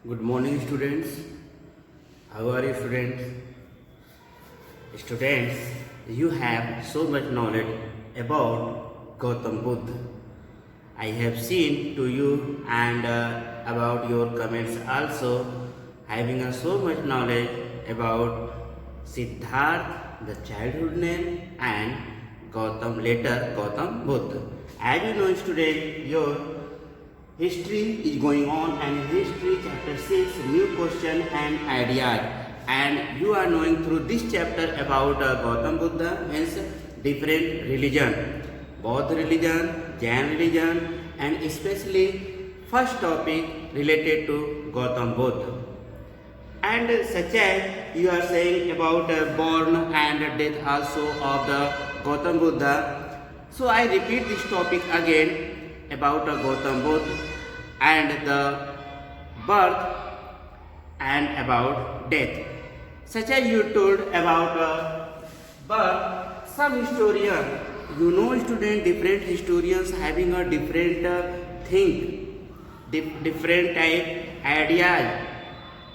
Good morning, students. How are you, students? Students, you have so much knowledge about Gautam Buddha. I have seen to you and about your comments also having so much knowledge about Siddharth, the childhood name, and Gautam later Gautam Buddha. As you know, student, your history is going on, and history chapter 6 new question and ideas, and you are knowing through this chapter about Gautam Buddha means different religion, Bauddha religion, Jain religion, and especially first topic related to Gautam Buddha. And such as you are saying about born and death also of the Gautam Buddha. So I repeat this topic again about Gautam Buddha and the birth and about death. Such as you told about birth, some historian, you know student, different historians having a different thing, different type ideas,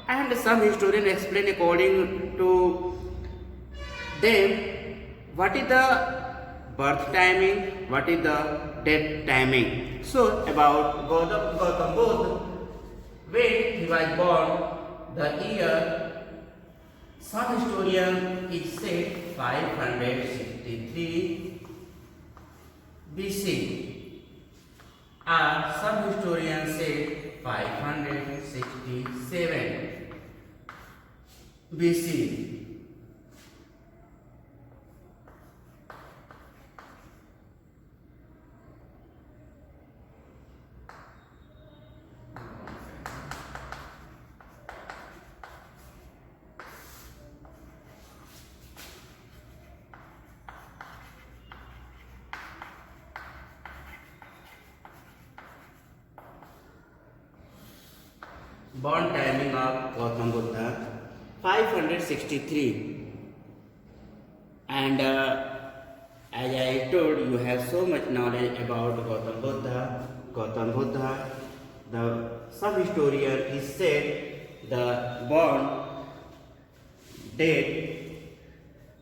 and some historian explain according to them what is the birth timing, what is the death timing. So about Gautam Buddha, when he was born, the year, some historian is said 563 BC, and some historians say 567 BC. Born timing of Gautam Buddha 563, and as I told you have so much knowledge about Gautam Buddha. The some historian is said the born date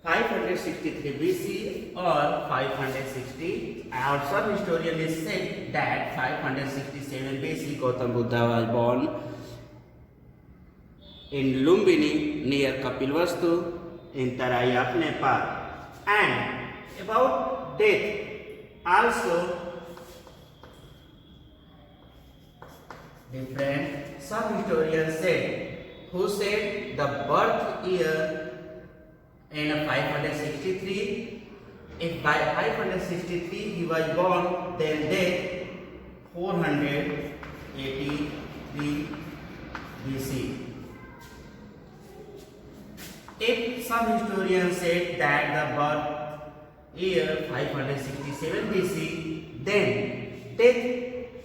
563 BC or 560, or some historian is said that 567 BC Gautam Buddha was born in Lumbini near Kapilvastu in Tarayap, Nepal. And about death also different. Some historians said who said the birth year in 563. If by 563 he was born, then death 483 BC. If some historians said that the birth year 567 BC, then death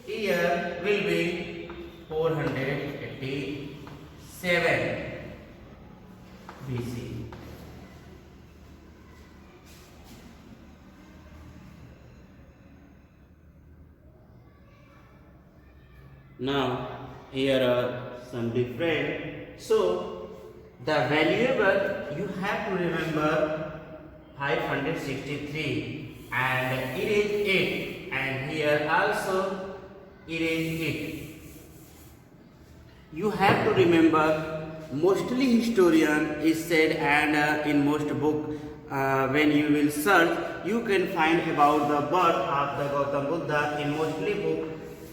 year will be 487 BC. Now here are some different. So the valuable you have to remember 563, and it is 8, and here also it is 8. You have to remember mostly historian is said, and in most book when you will search you can find about the birth of the Gautam Buddha. In mostly book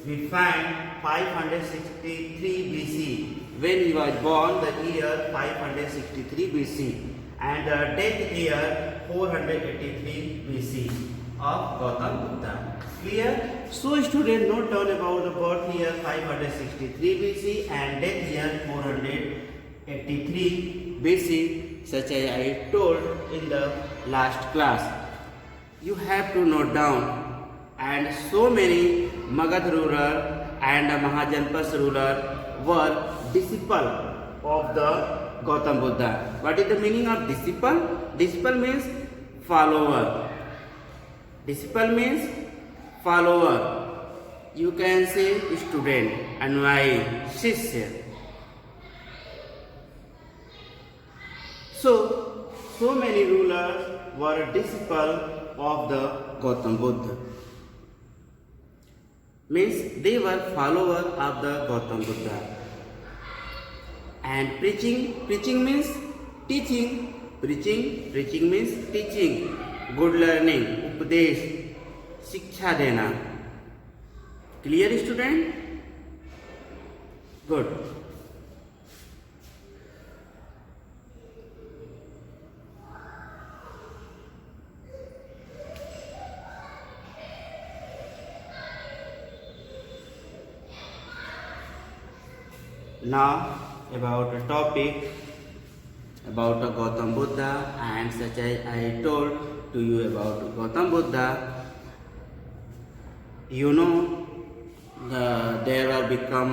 we find 563 BC. When he was born, the year 563 BC, and the death year 483 BC of Gautam Buddha. Clear? So student, note down about the birth year 563 BC and death year 483 BC, such as I told in the last class. You have to note down. And so many Magad ruler and Mahajanpas ruler were disciple of the Gautam Buddha. What is the meaning of disciple? Disciple means follower. Disciple means follower. You can say student, and my Shishya. So many rulers were disciples of the Gautam Buddha. Means they were followers of the Gautam Buddha. And preaching means teaching. Preaching means teaching. Good learning, उपदेश, शिक्षा देना. Clear, student? Good. Now about the topic about Gautam Buddha, and such as I told to you about Gautam Buddha, you know there are become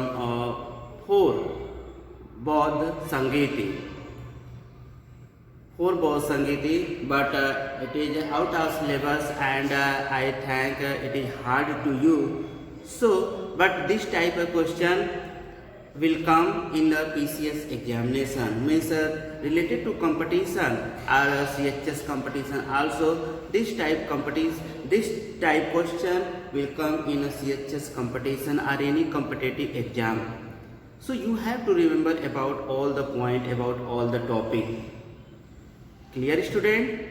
4 Bodh Sangiti. 4 Bodh Sangiti, but it is out of syllabus, and I think it is hard to you. So, but this type of question will come in the PCS examination, means related to competition or CHS competition. Also, this type question will come in a CHS competition or any competitive exam. So you have to remember about all the point, about all the topic. Clear, student?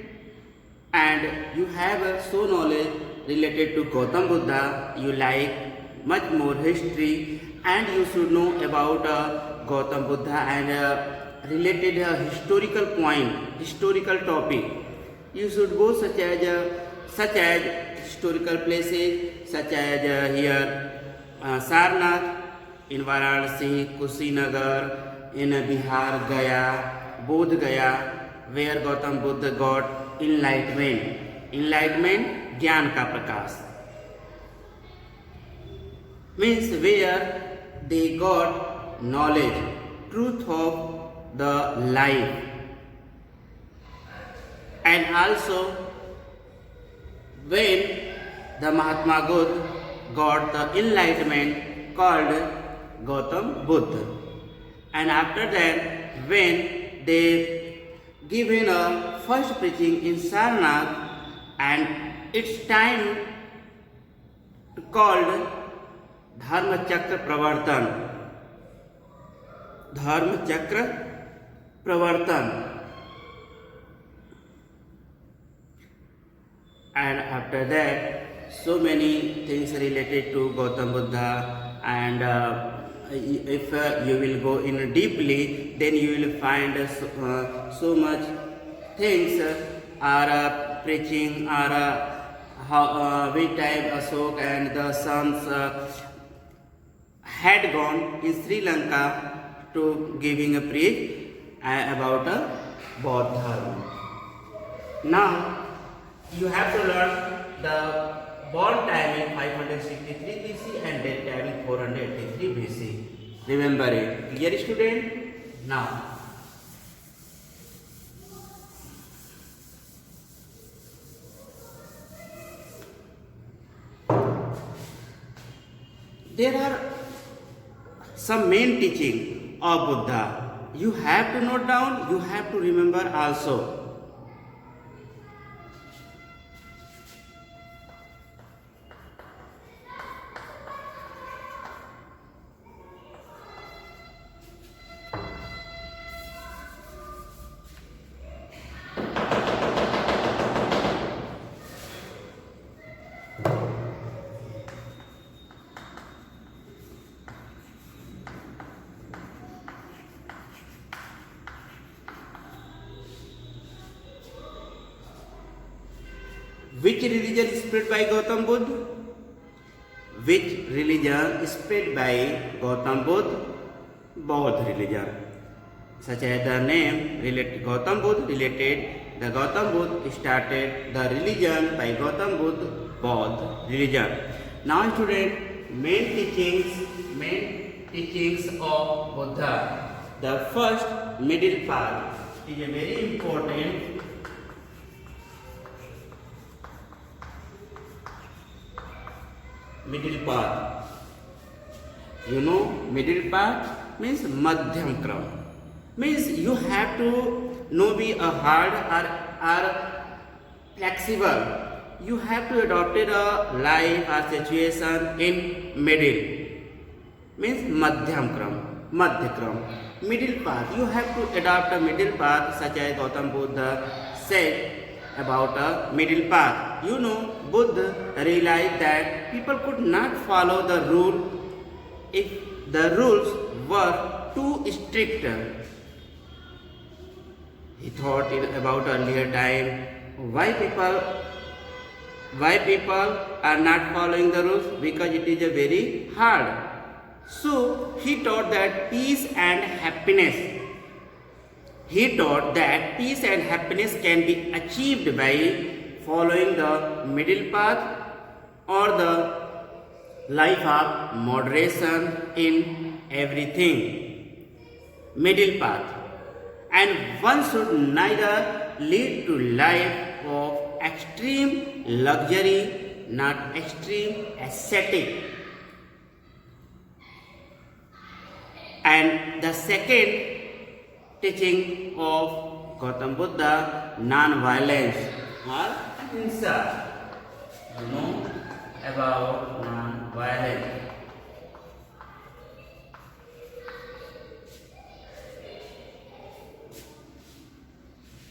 And you have so knowledge related to Gautam Buddha. You like much more history, and you should know about Gautam Buddha and related historical point, historical topic. You should go such as historical places such as here Sarnath in Varanasi, Kushinagar in Bihar, Gaya, Bodh Gaya, where Gautam Buddha got enlightenment. Enlightenment, ज्ञान का प्रकाश, means where they got knowledge, truth of the life. And also when the Mahatma Buddha got the enlightenment called Gautam Buddha. And after that, when they given a first preaching in Sarnath, and it's time called धर्म चक्र प्रवर्तन. धर्म चक्र प्रवर्तन. And after that, so many things related to Gautam Buddha, and if you will go in deeply, then you will find so much things are preaching, or which time Ashok and the sons had gone in Sri Lanka to giving a preach about a Bodh Dharma. Now you have to learn the born time in 563 BC and death time in 483 BC. Remember it. Clear, student? Now there are some main teaching of Buddha. You have to note down, you have to remember also. Which religion is spread by Gautam Buddha? Which religion is spread by Gautam Buddha? Bodh religion. Such as the name related Gautam Buddha related, the Gautam Buddha started the religion by Gautam Buddha, Bodh religion. Now student, main teachings of Buddha. The first middle path is a very important. Middle path. You know, middle path means madhyam kram. Means you have to no be a hard or flexible. You have to adopt a life or situation in middle. Means madhya kram, middle path. You have to adopt a middle path, such as Gautam Buddha said about a middle path. You know, Buddha realized that people could not follow the rule if the rules were too strict. He thought about earlier time why people are not following the rules, because it is a very hard. So he taught that peace and happiness. He taught that peace and happiness can be achieved by following the middle path or the life of moderation in everything. Middle path. And one should neither lead to life of extreme luxury, not extreme ascetic. And the second teaching of Gautam Buddha, non-violence or ahimsa. You know about non-violence.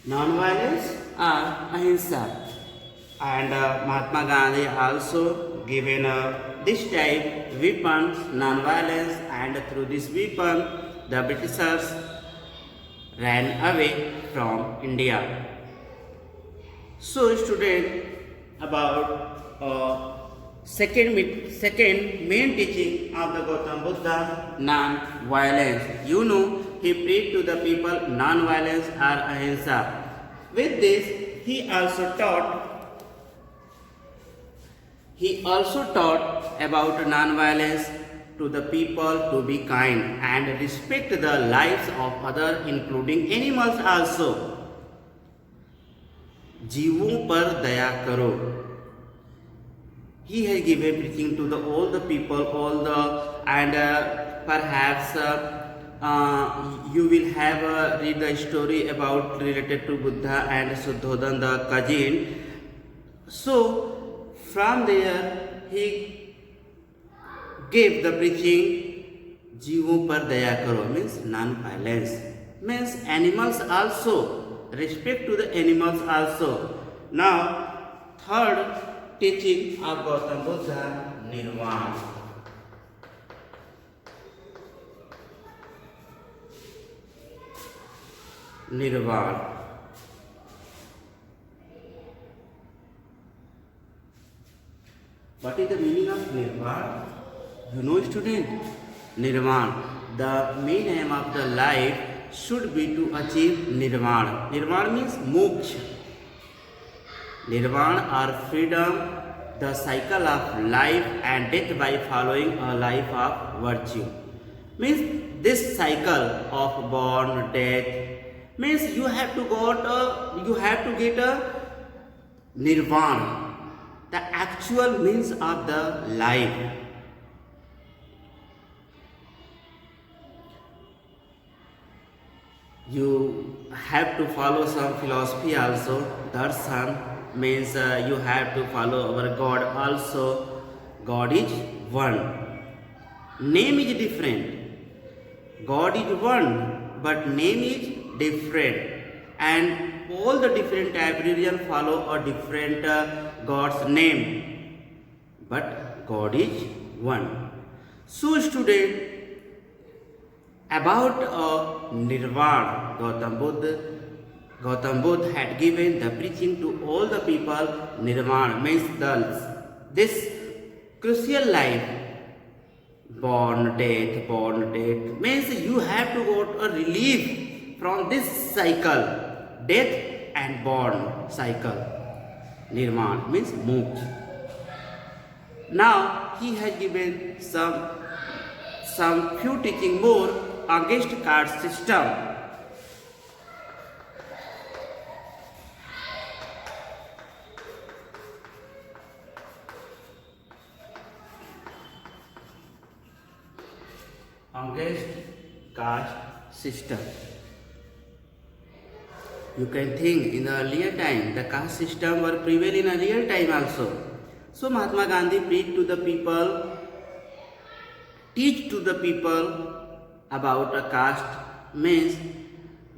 Non-violence or ahimsa. And Mahatma Gandhi also given this type weapons, non-violence, and through this weapon the Britishers ran away from India. So student, about second main teaching of the Gautam Buddha, non-violence. You know, he preached to the people non-violence or ahimsa. With this, he also taught about non-violence to the people, to be kind and respect the lives of others, including animals also. जीवों पर दया करो. He has given preaching to all the people, and perhaps you will have read the story about related to Buddha and Suddhodhan, the cousin. So from there he gave the preaching, जीवों पर दया करो, means non-violence, means animals also, respect to the animals also. Now third teaching of Gautam Buddha, nirvana. Nirvana. What is the meaning of nirvana? You know, student, nirvana, the main aim of the life should be to achieve nirvana. Nirvana means moksha. Nirvana or freedom, the cycle of life and death by following a life of virtue. Means this cycle of born, death, means you have to get a nirvana, the actual means of the life. You have to follow some philosophy also. Darshan means you have to follow our God also. God is one. Name is different. God is one, but name is different. And all the different type religion follow a different God's name. But God is one. So student, about nirvana, Gautam Buddha had given the preaching to all the people. Nirvana means this crucial life, born, death, means you have to go to a relief from this cycle, death and born cycle. Nirvana means moksha. Now he has given some few teaching more against caste system. Against caste system. You can think in the earlier time, the caste system were prevail in a real time also. So Mahatma Gandhi preached to the people, teach to the people about a caste means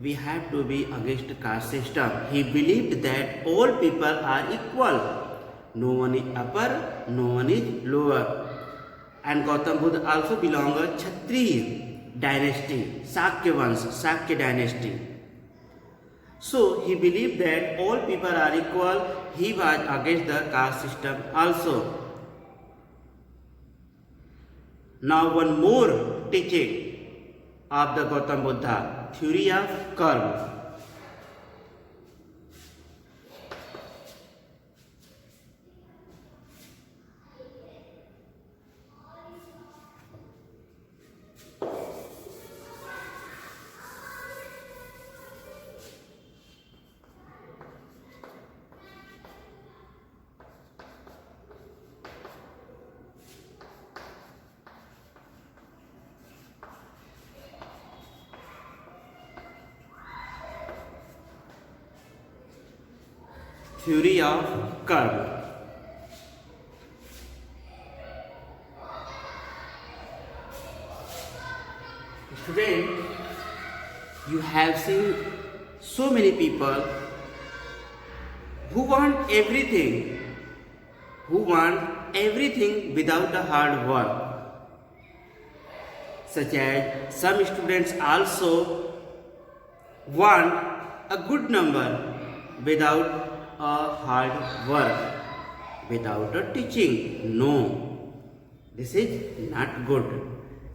we have to be against caste system. He believed that all people are equal. No one is upper, no one is lower. And Gautam Buddha also belonged to Kshatriya dynasty, Sakya Vansh, Sakya dynasty. So he believed that all people are equal. He was against the caste system also. Now one more teaching of the Gautam Buddha, theory of karma. Theory of karma. Student, you have seen so many people who want everything without a hard work. Such as some students also want a good number without a hard work, without a teaching. No, this is not good.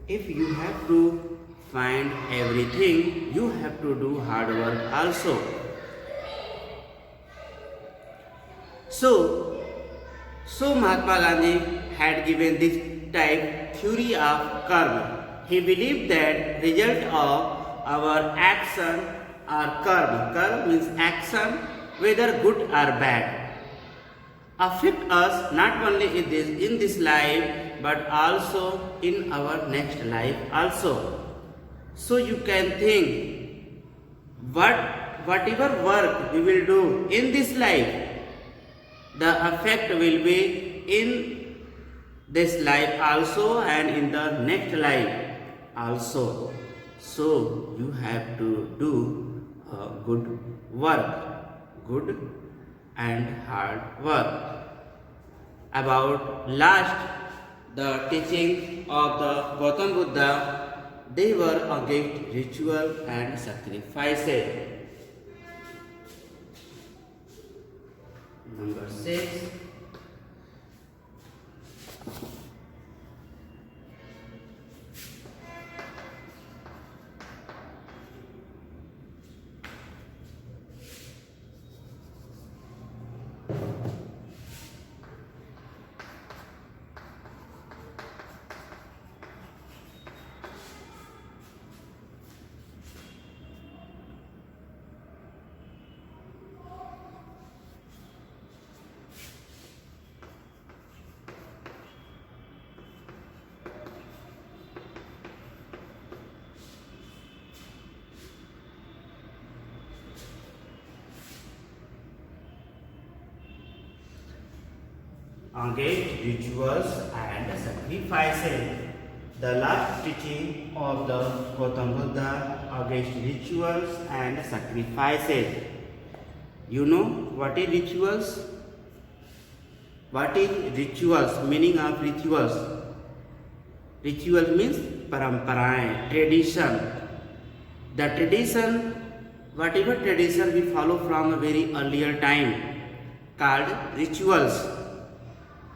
If you have to find everything, you have to do hard work also. So Mahatma Gandhi had given this type theory of karma. He believed that result of our action are karma. Karma means action, whether good or bad, affect us not only in this life but also in our next life also. So you can think whatever work we will do in this life, the effect will be in this life also and in the next life also. So you have to do good work, good and hard work. About last, the teaching of the Gautam Buddha, they were against ritual and sacrifices. Number 6. Against rituals and sacrifices. The last teaching of the Gautam Buddha against rituals and sacrifices. You know what is rituals? What is rituals? Meaning of rituals. Ritual means paramparaएं, tradition. The tradition, whatever tradition we follow from a very earlier time, called rituals.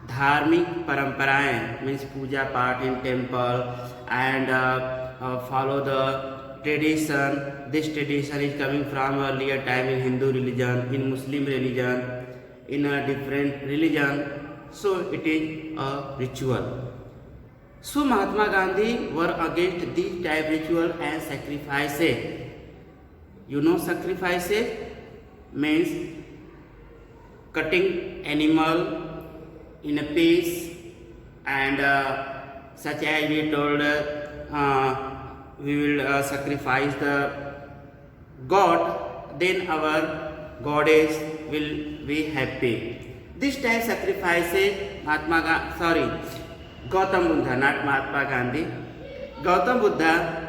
धार्मिक परंपराएं means पूजा पाठ in temple and follow the tradition. This tradition is coming from earlier time in Hindu religion, in Muslim religion, in a different religion. So it is a ritual. So Mahatma Gandhi were against these type ritual and sacrifices. You know sacrifices means cutting animal in a piece and such as we told we will sacrifice the god, then our goddess will be happy. This type sacrifices Gautam Buddha, not Mahatma Gandhi. Gautam Buddha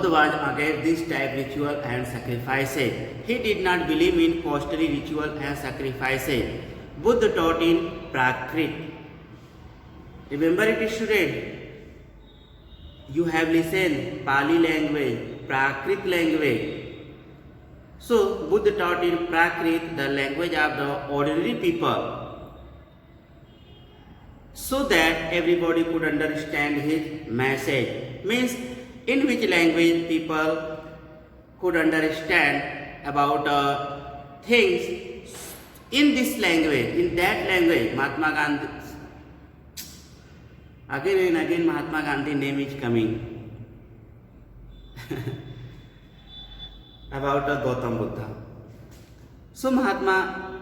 was against this type ritual and sacrifices. He did not believe in costly ritual and sacrifices. Buddha taught in Prakrit. Remember it, student? You have listened Pali language, Prakrit language. So Buddha taught in Prakrit, the language of the ordinary people, so that everybody could understand his message. Means in which language people could understand about things. In this language, in that language, Mahatma Gandhi, again and again Mahatma Gandhi name is coming about Gautam Buddha. So Mahatma,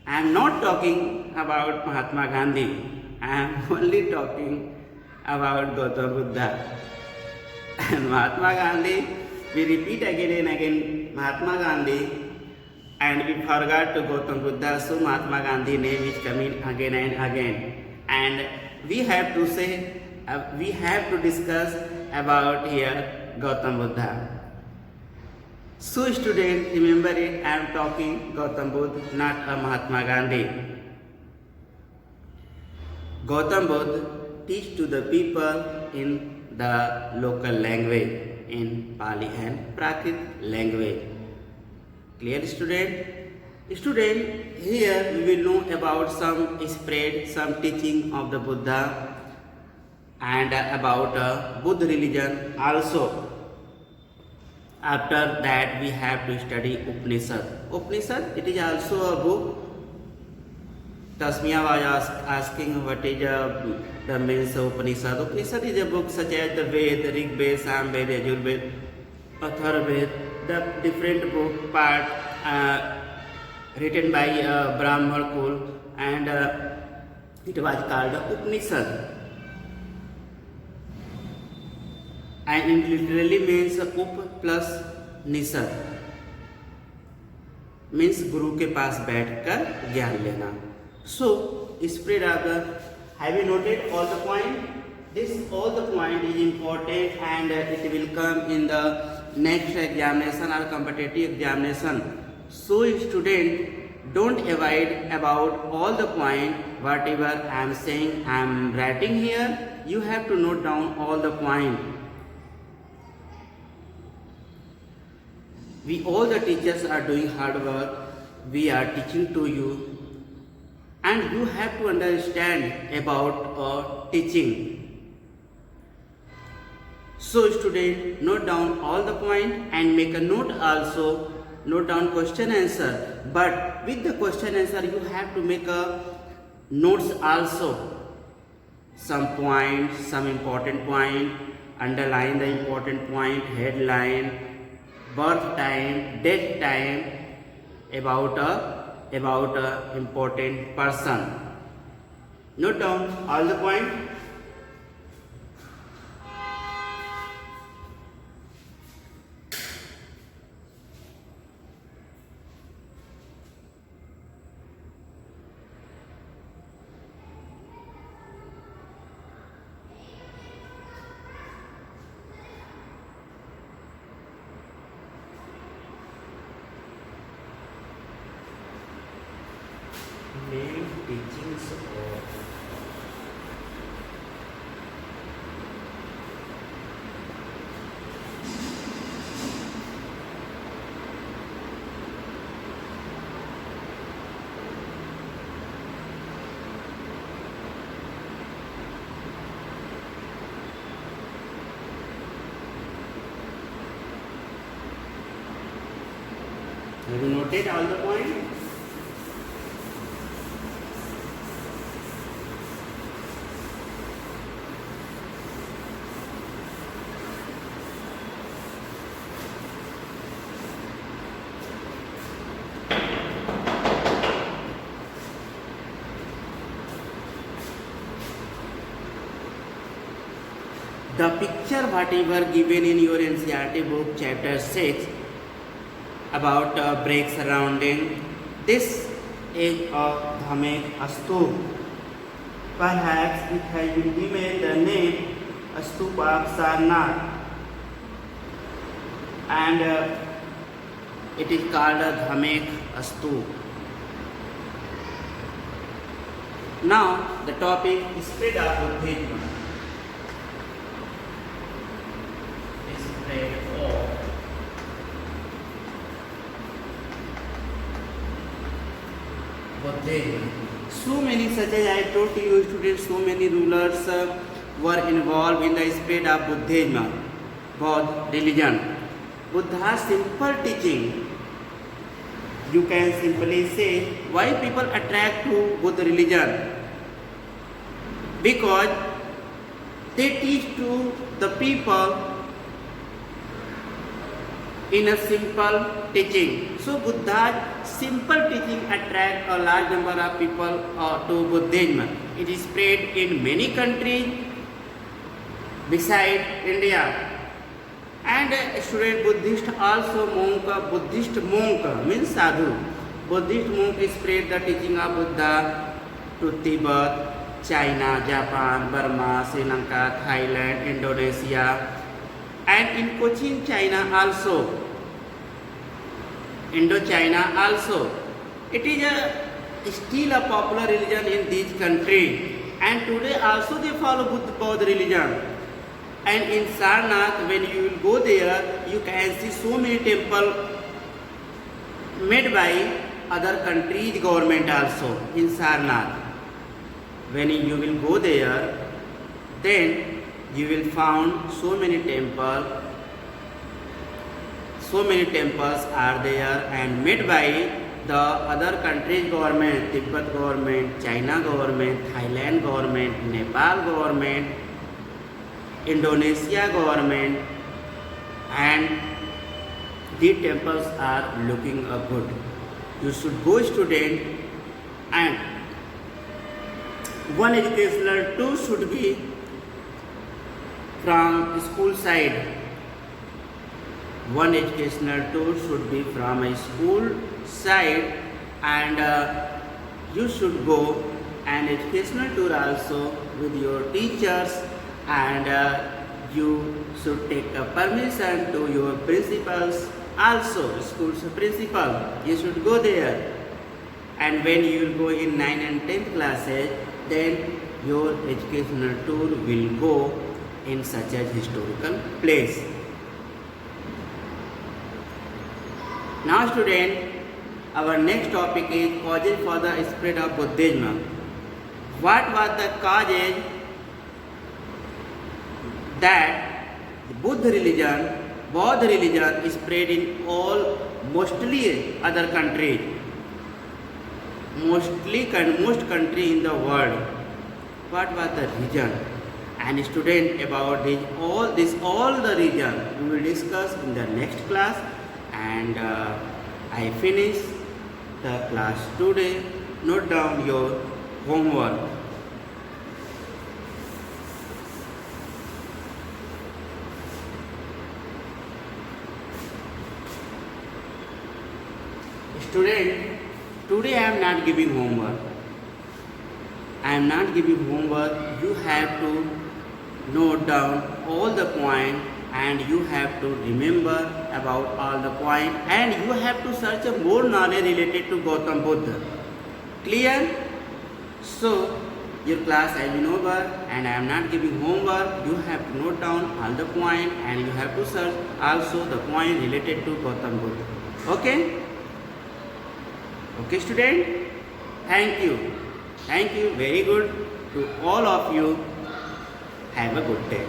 I am not talking about Mahatma Gandhi, I am only talking about Gautam Buddha. And Mahatma Gandhi, we repeat again and again Mahatma Gandhi, and we forgot to Gautam Buddha, so Mahatma Gandhi name is coming again and again. And we have to say, we have to discuss about here Gautam Buddha. So student, remember it, I am talking Gautam Buddha, not a Mahatma Gandhi. Gautam Buddha teach to the people in the local language, in Pali and Prakrit language. Clear, student? Student, here we will know about some spread, some teaching of the Buddha and about Buddha religion also. After that we have to study Upanishad. Upanishad, it is also a book. Tasmiya was asking what is the means of Upanishad. Upanishad is a book such as the Ved, Rig Ved, Sam Ved, Yajur Ved, Athar Ved, the different book part written by Brahmar Kul, and it was called Upanishad. And it literally means Up plus Nishad, means Guru के पास बैठकर ज्ञान लेना. So spread of the, have you noted all the point? This all the point is important and it will come in the next examination or competitive examination. So student, don't avoid about all the point whatever I am saying, I am writing here. You have to note down all the point. We all the teachers are doing hard work. We are teaching to you, and you have to understand about teaching. So student, note down all the point and make a note also. Note down question answer. But with the question answer, you have to make a notes also. Some points, some important point. Underline the important point. Headline. Birth time, death time, about a important person. Note down all the point. Main teachings of have you noted all the points? The picture whatever given in your NCERT book chapter 6 about break surrounding, this is a Dhamek Stup. Perhaps it has been given the name Stup of Sarnath, and it is called a Dhamek Stup. Now the topic is spread of Buddhism. Spread of Buddhism. So many, such as I told you students, so many rulers were involved in the spread of Buddhism, Buddha religion. Buddha's simple teaching, you can simply say why people attract to Buddha religion, because they teach to the people in a simple teaching. So Buddha's simple teaching attract a large number of people to Buddhism. It is spread in many countries beside India. And student Buddhist also monk, Buddhist monk means sadhu. Buddhist monk spread the teaching of Buddha to Tibet, China, Japan, Burma, Sri Lanka, Thailand, Indonesia, and in Cochin, China also. Indochina also. It is still a popular religion in these countries, and today also they follow Buddha religion. And in Sarnath, when you will go there, you can see so many temples made by other countries' government also in Sarnath. When you will go there, then you will find so many temples. So many temples are there and made by the other countries' government, Tibet government, China government, Thailand government, Nepal government, Indonesia government, and these temples are looking good. You should go, student, and one educational tool should be from school side. One educational tour should be from a school side, and you should go an educational tour also with your teachers, and you should take a permission to your principals also, school's principal. You should go there, and when you will go in 9th and 10th classes, then your educational tour will go in such a historical place. Now student, our next topic is causes for the spread of Buddhism. What was the causes that the Buddha religion spread in all, mostly other countries, most country in the world? What was the reason? And student, about all the reason we will discuss in the next class. And I finish the class today. Note down your homework. Student, today I am not giving homework. I am not giving homework. You have to note down all the points, and you have to remember about all the points, and you have to search more knowledge related to Gautam Buddha. Clear? So your class has been over, and I am not giving homework. You have to note down all the points, and you have to search also the point related to Gautam Buddha. Okay? Okay, student? Thank you. Thank you. Very good to all of you. Have a good day.